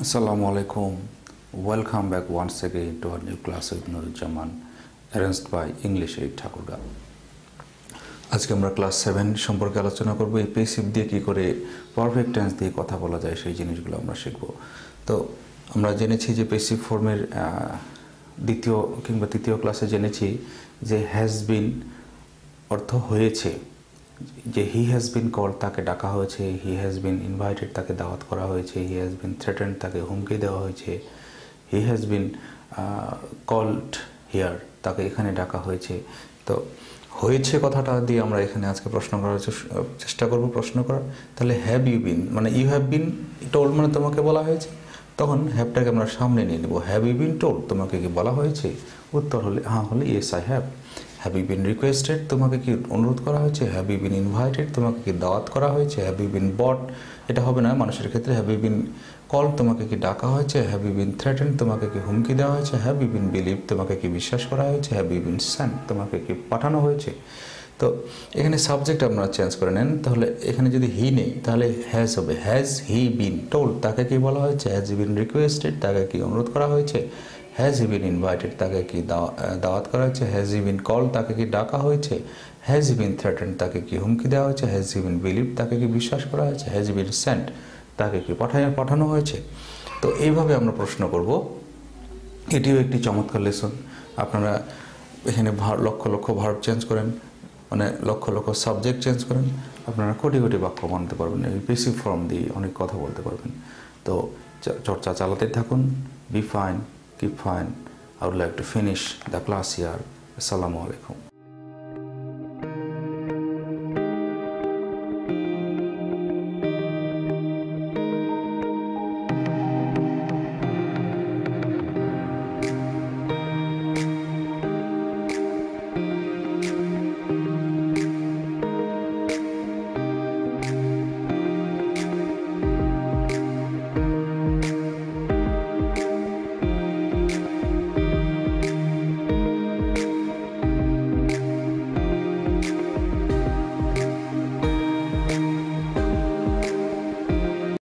Assalamu alaikum. Welcome back once again to our new class with Nurjaman, arranged by English 8 Thakurgaon. আজকে আমরা class 7 সম্পর্কে আলোচনা করব। এই প্যাসিভ দিয়ে কি করে পারফেক্ট টেন্স দিয়ে কথা বলা যায় সেই জিনিসগুলো আমরা শিখব। তো আমরা জেনেছি যে প্যাসিভ ফর্মের দ্বিতীয় কিংবা তৃতীয় ক্লাসে জেনেছি যে হ্যাজ বিন অর্থ হয়েছে, যে হি হ্যাজ বিন কল্ড তাকে ডাকা হয়েছে, হি হ্যাজ বিন ইনভাইটেড তাকে দাওয়াত করা হয়েছে, হি হ্যাজ বিন থ্রেটেন্ড তাকে হুমকি দেওয়া হয়েছে, he has been called here তাকে এখানে ডাকা হয়েছে। তো হয়েছে কথাটা দিয়ে আমরা এখানে আজকে প্রশ্ন করার চেষ্টা করব, প্রশ্ন করার। তাহলে হ্যাভ ইউ বিন মানে ইউ হ্যাভ বিন টোল্ড মানে তোমাকে বলা হয়েছে, তখন হ্যাভটাকে আমরা সামনে নিয়ে নেব। হ্যাভ ইউ বিন টোল্ড তোমাকে কি বলা হয়েছে? উত্তর হলে হ্যাঁ হলে yes I have. Have you been requested তোমাকে কি অনুরোধ করা হয়েছে? হ্যাভ ইউ বিন ইনভাইটেড তোমাকে কি দাওয়াত করা হয়েছে? হ্যাভ ইউ বিন বট এটা হবে না মানুষের ক্ষেত্রে। হ্যাভ ইউ বিন কল তোমাকে কি ডাকা হয়েছে? হ্যাভ ইউ বিন থ্রেটেন্ড তোমাকে কি হুমকি দেওয়া হয়েছে? হ্যাভ ইউ বিন বিলিভ তোমাকে কি বিশ্বাস করা হয়েছে? হ্যাভ ইউ বিন সেন্ট তোমাকে কি পাঠানো হয়েছে? তো এখানে সাবজেক্ট আপনারা চেঞ্জ করে নেন। তাহলে এখানে যদি হি নেই তাহলে হ্যাজ হবে। হ্যাজ হি বিন টোল্ড তাকে কি বলা হয়েছে? হ্যাজ হি বিন রিকোয়েস্টেড তাকে কি অনুরোধ করা হয়েছে? হ্যাজ হি বিন ইনভাইটেড তাকে কি দাওয়াত করা হয়েছে? হ্যাজ হি বিন কল তাকে কি ডাকা হয়েছে? হ্যাজ হি বিন থ্রেটেন্ড তাকে কি হুমকি দেওয়া হয়েছে? হ্যাজ হি বিন বিলিভ তাকে কি বিশ্বাস করা হয়েছে? হ্যাজ হি বিন সেন্ট তাকে কি পাঠানো হয়েছে? তো এইভাবে আমরা প্রশ্ন করব। এটিও একটি চমৎকার লেসন। আপনারা এখানে লক্ষ লক্ষ ভার্ব চেঞ্জ করেন, মানে লক্ষ লক্ষ সাবজেক্ট চেঞ্জ করেন, আপনারা কোটি কোটি বাক্য বানাতে পারবেন। এই প্যাসিভ ফর্ম দিয়ে অনেক কথা বলতে পারবেন। তো চর্চা চালাতে থাকুন। Be fine, keep fine. I would like to finish the class here. Assalamu alaikum.